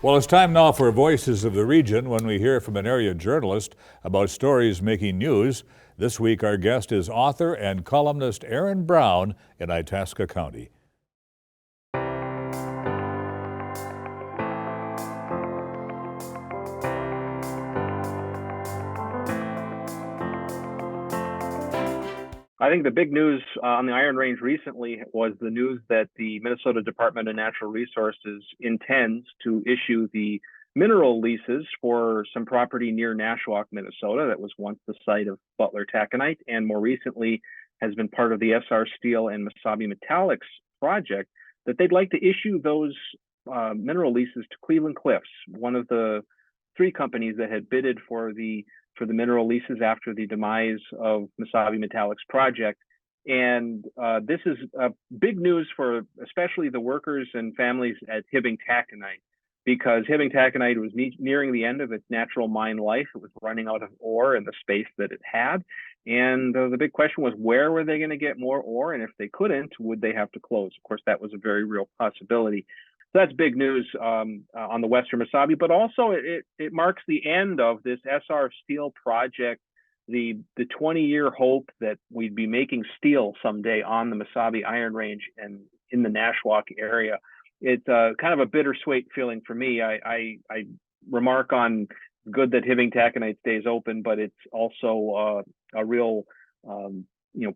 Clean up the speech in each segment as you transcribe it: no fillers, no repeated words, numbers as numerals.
Well, it's time now for Voices of the Region when we hear from an area journalist about stories making news. This week, our guest is author and columnist Aaron Brown in Itasca County. I think the big news on the Iron Range recently was the news that the Minnesota Department of Natural Resources intends to issue the mineral leases for some property near Nashwauk, Minnesota, that was once the site of Butler Taconite and more recently has been part of the SR Steel and Mesabi Metallics project, that they'd like to issue those mineral leases to Cleveland Cliffs, one of the three companies that had bidded for the mineral leases after the demise of Mesabi Metallics project. And this is big news for especially the workers and families at Hibbing Taconite, because Hibbing Taconite was nearing the end of its natural mine life. It was running out of ore in the space that it had. And the big question was, where were they going to get more ore? And if they couldn't, would they have to close? Of course, that was a very real possibility. So that's big news on the Western Mesabi, but also it marks the end of this SR Steel project, the 20-year hope that we'd be making steel someday on the Mesabi Iron Range and in the Nashwauk area. It's kind of a bittersweet feeling for me. I remark on good that Hibbing Taconite stays open, but it's also a real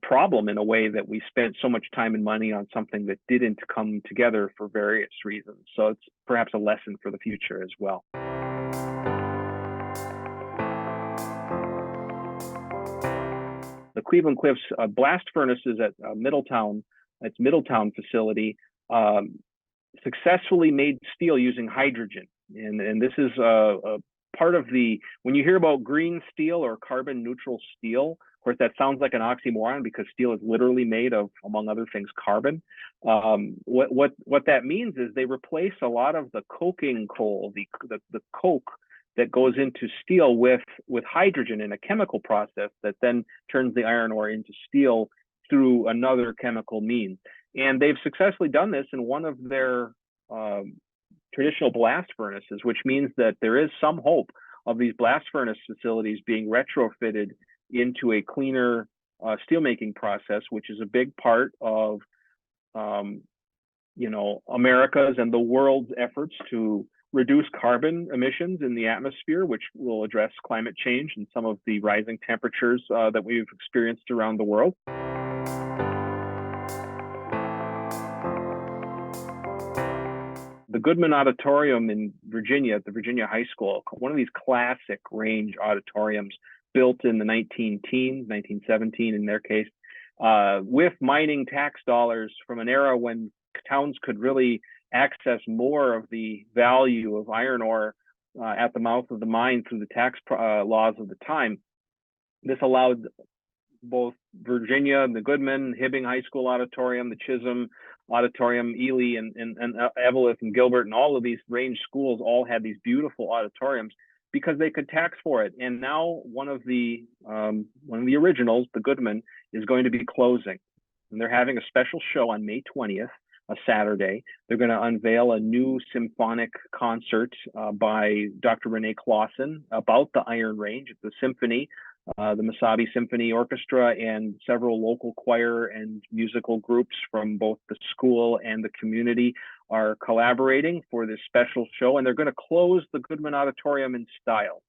problem in a way that we spent so much time and money on something that didn't come together for various reasons. So it's perhaps a lesson for the future as well. The Cleveland Cliffs blast furnaces at Middletown, its Middletown facility, successfully made steel using hydrogen. And this is a part of when you hear about green steel or carbon neutral steel, of course, that sounds like an oxymoron because steel is literally made of, among other things, carbon. What that means is they replace a lot of the coking coal, the coke that goes into steel with hydrogen in a chemical process that then turns the iron ore into steel through another chemical means. And they've successfully done this in one of their traditional blast furnaces, which means that there is some hope of these blast furnace facilities being retrofitted into a cleaner steelmaking process, which is a big part of America's and the world's efforts to reduce carbon emissions in the atmosphere, which will address climate change and some of the rising temperatures that we've experienced around the world. The Goodman Auditorium in Virginia, at the Virginia High School, one of these classic range auditoriums built in the 1917 in their case, with mining tax dollars from an era when towns could really access more of the value of iron ore at the mouth of the mine through the tax laws of the time. This allowed both Virginia, the Goodman, Hibbing High School Auditorium, the Chisholm Auditorium, Ely, and Eveleth and Gilbert, and all of these range schools all had these beautiful auditoriums because they could tax for it. And now one of the originals, the Goodman, is going to be closing. And they're having a special show on May 20th, a Saturday. They're going to unveil a new symphonic concert by Dr. Renee Clausen about the Iron Range. It's a symphony. The Mesabi Symphony Orchestra and several local choir and musical groups from both the school and the community are collaborating for this special show, and they're going to close the Goodman Auditorium in style.